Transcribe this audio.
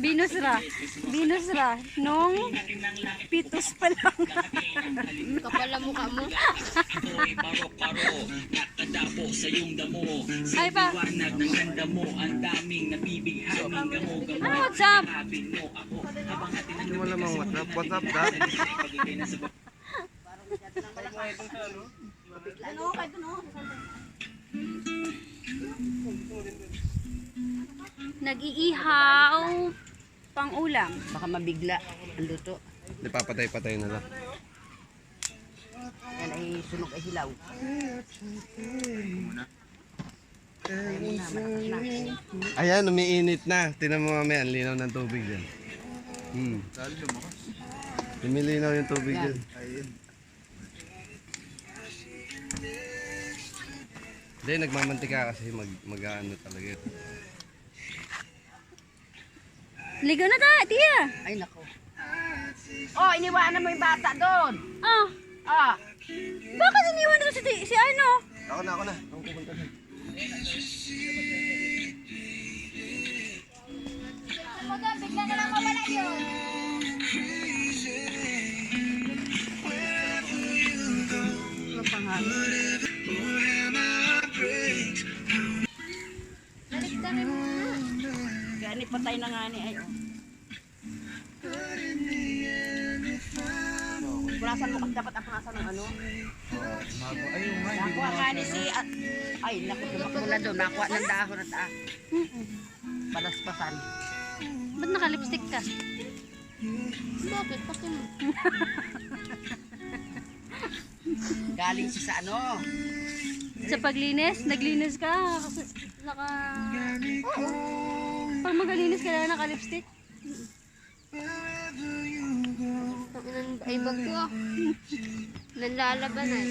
Binus ra. Nung pitos pa lang. Kapal ang mukha mo. Nakadabo sa iyong damo. Ay pa. Liwanag ng ganda mo. Ang daming nabibighaning gamo-gamo. Ano, what's up? Sabi mo ako habang natin ang Hindi mo lamang WhatsApp. WhatsApp dad. pagigay na sa Nag-iihaw pang ulam. Baka mabigla ang luto. Hindi papatay-patay na lang. Yan ay sunog ay hilaw. Ay muna, malakas na. Ayan, umiinit na. Tingnan mo mamaya, ang linaw ng tubig dyan. Lumilinaw yung tubig dyan. Hindi, nagmamantika kasi mag-ano talaga ito. Ligaw na ta, tiya. Ay nako. Oh, iniwanan mo yung bata doon. Ah, Ah, bakit iniwan na si ano? Ako na. Ako pupunta na. bigla na lang mawala yun. Ano pangalan? Gani patay na nga ni ay. Pulasan mo kasi dapat ang pangasan ng ano. Nakuha nga ni si ay naku mula doon nakuha ng dahon at palaspasan. Ba't naka-lipstick ka? Bakit? Bakit? Galing siya sa ano? Sa paglinis? Naglinis ka? Kasi naka... Oo. Pag magalinis ka na naka-lipstick? Ay, bag ko. Nanlalabanan.